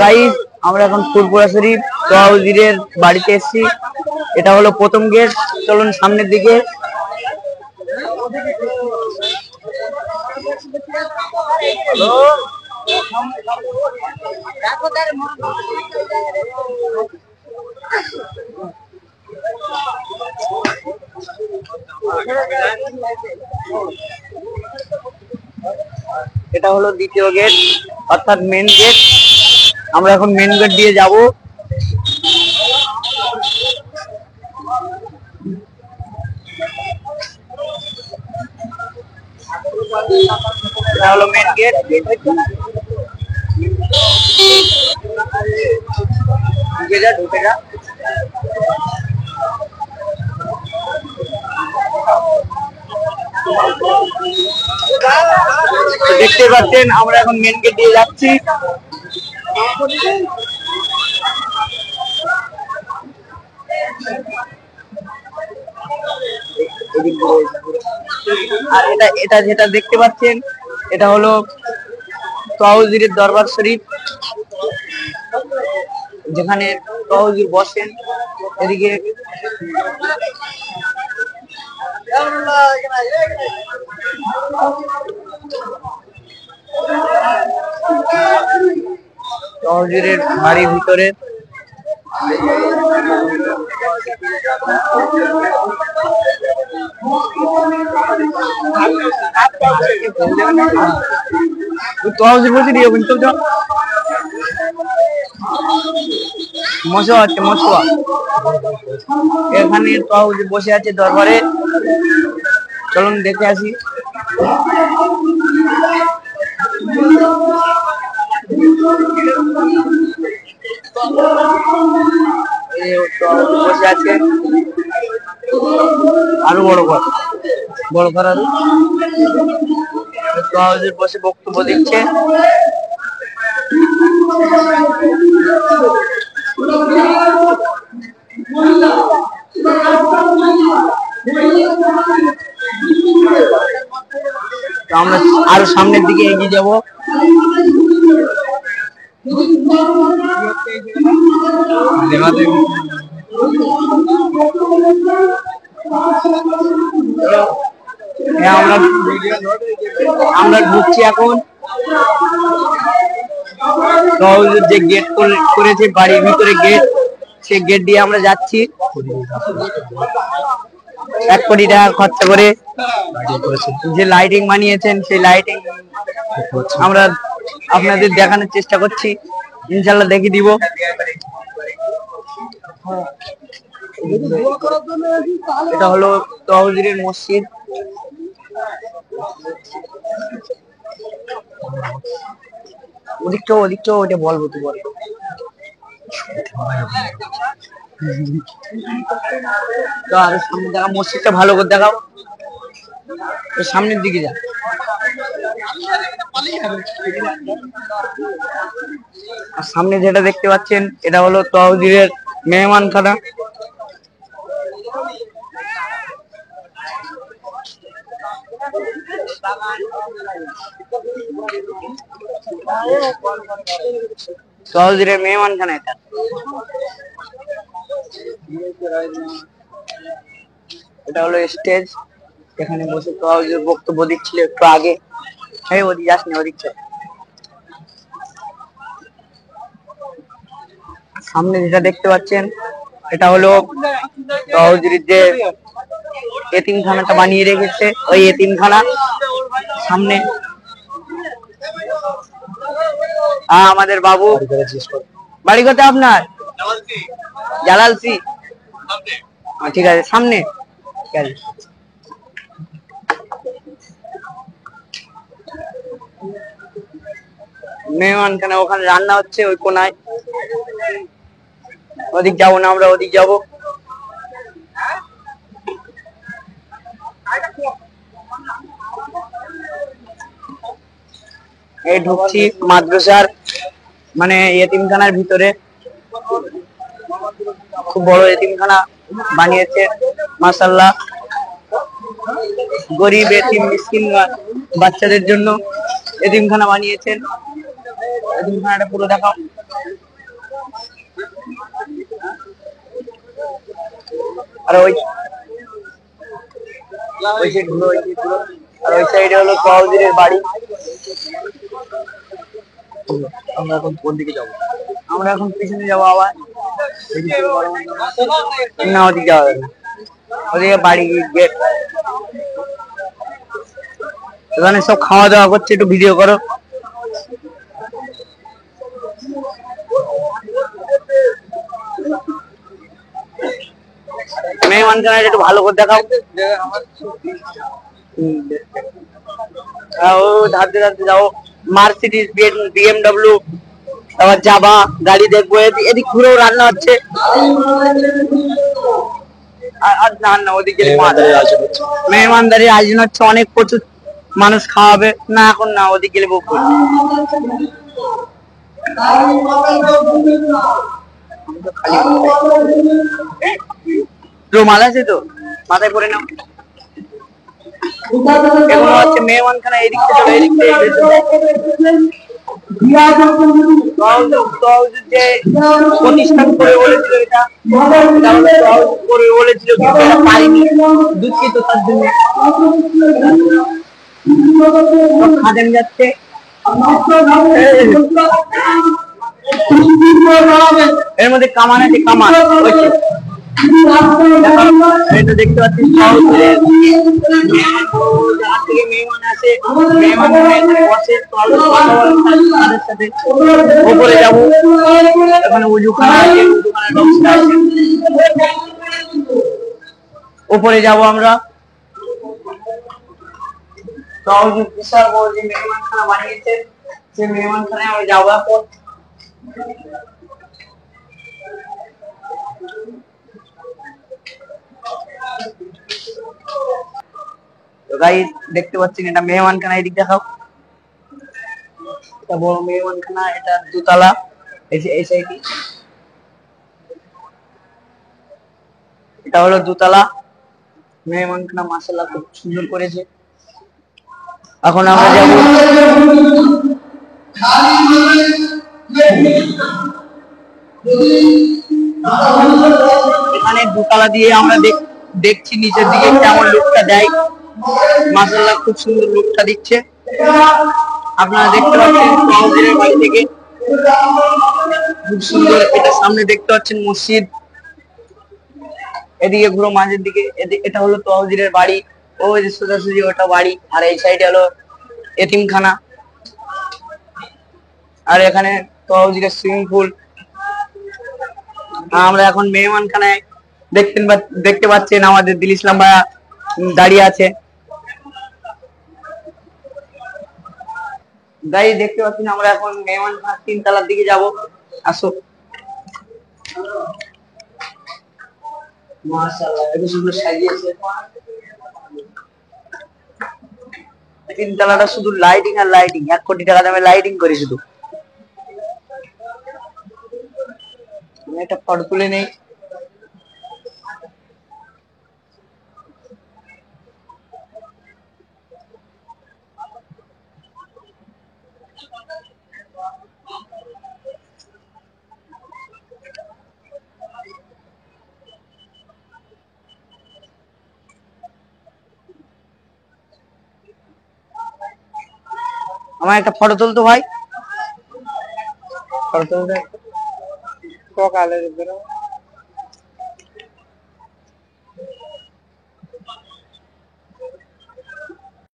Guys, আমরা এখন ফুরফুরা শরীফ তওয়াজিরের বাড়িতে এসেছি। এটা হলো প্রথম গেট। চলুন সামনের দিকে। এটা হলো দ্বিতীয় গেট, অর্থাৎ মেন গেট। আমরা এখন মেন গেট দিয়ে যাব। এটা হলো মেন গেট। ঢুকে যা, ঢুকে যা। দেখতে পাচ্ছেন আমরা এখন মেন গেট দিয়ে যাচ্ছি। আর এটা যেটা দেখতে পাচ্ছেন, এটা হলো তওয়াজিরের দরবার শরীফ, যেখানে তওয়াজির বসেন। এদিকে তওয়াজিরের বাড়ির ভিতরে তওয়াজির বসে দিয়ে কিন্তু মশা আছে, মশা এখানে তওয়াজির বসে আছে দরবারে। চলুন দেখে আসি। বসে আছে আরো বড় ঘর, বড় ঘর আরো। তওয়াজির বসে বক্তব্য দিচ্ছে। আমরা আরো সামনের দিকে এগিয়ে যাব। আমরা ঢুকছি এখন। যে গেট করেছে বাড়ির ভিতরে গেট, সেই গেট দিয়ে আমরা যাচ্ছি। 1 কোটি টাকা খরচা করে যে লাইটিং বানিয়েছেন, সেই লাইটিং আমরা আপনাদের দেখানোর চেষ্টা করছি। ইনশাল্লাহ দেখিয়ে দিব। এটা হলো তওয়াজিরের মসজিদ। ওদিকটাও ওইটা বলবো, তুই বল। আর সামনে দেখা, মসজিদটা ভালো করে দেখাও। সামনের দিকে যা। আর সামনে যেটা দেখতে পাচ্ছেন, এটা হলো তওয়াজিরের মেহমানখানা। তওয়াজিরের মেহমানখানা এটা। এটা হলো স্টেজ, এখানে বসে তওয়াজির বক্তব্য দিচ্ছিল একটু আগে। এই ওদিকে যাস না, ওদিক চল। সামনে যেটা দেখতে পাচ্ছেন, এটা হলো তওয়াজিরের যে এতিমখানাটা বানিয়ে রেখেছে, ওই এতিমখানা সামনে। আমাদের বাবু। বাড়ি কোথায় আপনার? জালালসি। ঠিক আছে, সামনে। মেহমানখানা ওখানে রান্না হচ্ছে, ওই কোনায়। ওদিক যাবো না, আমরা ওদিক যাবো। এই ঢুকছি মাদ্রাসার, মানে এতিমখানার ভিতরে। খুব বড় এতিমখানা বানিয়েছে মাশাআল্লাহ। গরিব এতিম মিসকিন বাচ্চাদের জন্য এতিমখানা বানিয়েছেন। এতিমখানাটা পুরো দেখাও। আর ওই আর ওই সাইডে হলো তহজিলের বাড়ি। আমরা এখন কোন দিকে যাবো? আমরা এখন পিছনে যাবো আবার। না, ওদিকে যাওয়া যাবে না, ওদিকে বাড়ি গেট। এখানে সব খাওয়া দাওয়া করছে, একটু ভিডিও করো। মেহমানখানা একটু ভালো করে দেখাও। ও ধারতে ধারতে যাও, মার্সিডিজ, বিএমডব্লিউ, আবার যাবা গাড়ি দেখবো। এদিক ঘুরেও রান্না হচ্ছে। আর না ওদিকে মেহমানদারি আয়োজন হচ্ছে, অনেক প্রচুর মানুষ খাওয়াবে না। এখন না, ওদিকে গেলে বুক করবে। রুমাল আছে তো, মাথায় পরে নাও। এগুলো হচ্ছে মেহমানখানা। এদিক থেকে চলো, এদিক থেকে প্রতিষ্ঠান করে বলেছিল, এটা করে বলেছিল, কিন্তু এটা পাইনি, দুঃখিত তার জন্য। খাদেন যাচ্ছে, এর মধ্যে কামান আছে, কামান এটা দেখতে পাচ্ছি। মেহমান আসে, মেহমান বসে, তাদের সাথে উপরে যাবো। এখানে উজুখানা আছে, উপরে যাবো আমরা। বিশাল বড় যে মেহমানখানা বানিয়েছে, সে মেহমানখানায় আমরা যাবো এখন। গাইস দেখতে পাচ্ছেন, এটা মেহমানখানা। এদিক দেখাও, এটা বড় মেহমানখানা। এটা দোতলা, এই সাইডে। এটা হলো দোতলা মেহমানখানা। মাশাআল্লাহ খুব সুন্দর করেছে। এখন আমরা যাব, এখানে দোতলা দিয়ে আমরা দেখছি নিচের দিকে কেমন লুকটা দেয়। মাশাআল্লাহ খুব সুন্দর লুকটা দিচ্ছে। আপনারা দেখতে পাচ্ছেন তহজিলের বাড়ি থেকে খুব সুন্দর। এটা সামনে দেখতে পাচ্ছেন মসজিদ। এদিকে ঘুরো মাঝের দিকে, এটা হলো তহজিলের বাড়ি। ওই যে সোজাসুজি ওটা বাড়ি। আর এই সাইডে হলো এতিমখানা। আর এখানে তহজিলের সুইমিং পুল। আমরা এখন মেহমানখানায় দেখতে পাচ্ছেন আমাদের দিল ইসলাম ভাইয়া দাঁড়িয়ে আছে। গাইস দেখতে পাচ্ছেন আমরা এখন মেহমানখানার 3 তলার দিকে যাব। আসো। মাশাআল্লাহ এত সুন্দর সাজিয়েছে। 3 তলাটা শুধু লাইটিং আর লাইটিং। 1 কোটি টাকা দামে লাইটিং করে শুধু। একটা ফটো তুলে নেই। আমার একটা ফটো তুলতো ভাই, ফটো তুলতে সকালে